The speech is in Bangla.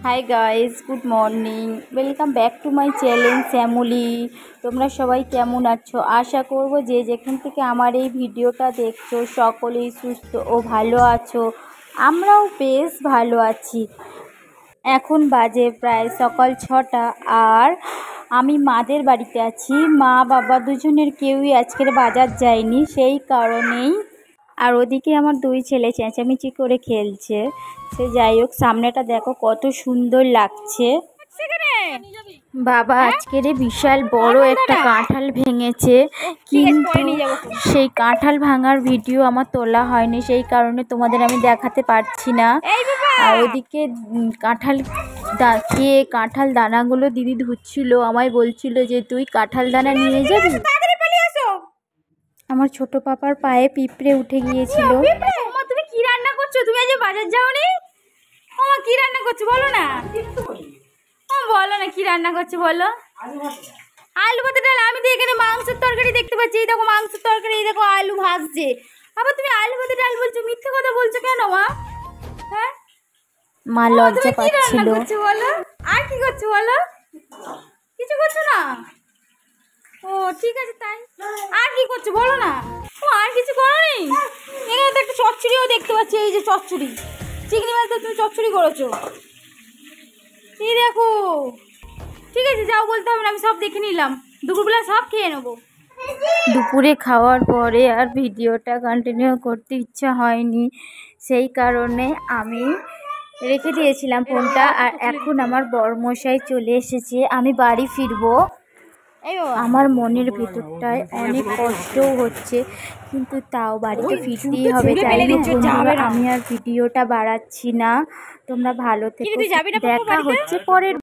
High guys, good morning. Welcome back to my channel Shyamli. তোমরা সবাই কেমন আছো? আশা করব যে যেখান থেকে আমার এই ভিডিওটা দেখছো সকলেই সুস্থ ও ভালো আছো। আমরাও বেশ ভালো আছি। এখন বাজে প্রায় সকাল 6টা আর আমি মাদের বাড়িতে আছি। মা বাবা দুজনের কেউই আজকের বাজার যায়নি, সেই কারণেই। আর ওদিকে আমার দুই ছেলে চেঁচামেচি করে খেলছে। সে যাই হোক, সামনেটা দেখো কত সুন্দর লাগছে। বাবা আজকের বিশাল বড় একটা কাঁঠাল ভেঙেছে, কিন্তু সেই কাঁঠাল ভাঙার ভিডিও আমার তোলা হয়নি, সেই কারণে তোমাদের আমি দেখাতে পারছি না। আর ওদিকে কাঁঠাল দানাগুলো দিদি ধুচ্ছিল, আমায় বলছিল যে তুই কাঁঠাল দানা নিয়ে যাবি। আমার ছোট পাপার পায়ে পিঁপড়ে উঠে গিয়েছিল। তুমি কি রান্না করছো? তুমি আজ বাজার যাওনি? ও কি রান্না করছো বলো না? বলো না কি রান্না করছো বলো। আলু ভাতে ডাল। আমি তো এখানে মাংসের তরকারি দেখতে পাচ্ছি। এই দেখো মাংসের তরকারি, এই দেখো আলু ভাজছে। আবার তুমি আলু ভাতে ডাল বলছো? মিথ্যে কথা বলছো কেন মা? হ্যাঁ, মা লজ্জা পাচ্ছিল। বলো আর কি করছো বলো? কিছু করছো না? ও ঠিক আছে, তাই আর কি করছো বলো না? ও আর কিছু করো নি? এখানে তো একটা চচ্চড়িও দেখতে পাচ্ছি। এই যে চচ্চড়ি, চিংড়ি মাছ দিয়ে তুমি চচ্চড়ি করেছো। এই দেখো, ঠিক আছে যাও, বলতে হবে না, আমি সব দেখে নিলাম। দুপুরবেলা সব খেয়ে নেবো। দুপুরে খাওয়ার পরে আর ভিডিওটা কন্টিনিউ করতে ইচ্ছা হয়নি, সেই কারণে আমি রেখে দিয়েছিলাম ফোনটা। আর এখন আমার বরমশাই চলে এসেছে, আমি বাড়ি ফিরবো। আমার মনের ভেতরটায় অনেক কষ্টও হচ্ছে, কিন্তু তাও বাড়িতে ফিরতেই হবে। তাই বন্ধুরা, আমি আর ভিডিওটা বাড়াচ্ছি না। তোমরা ভালো থেকো, দেখা হচ্ছে পরের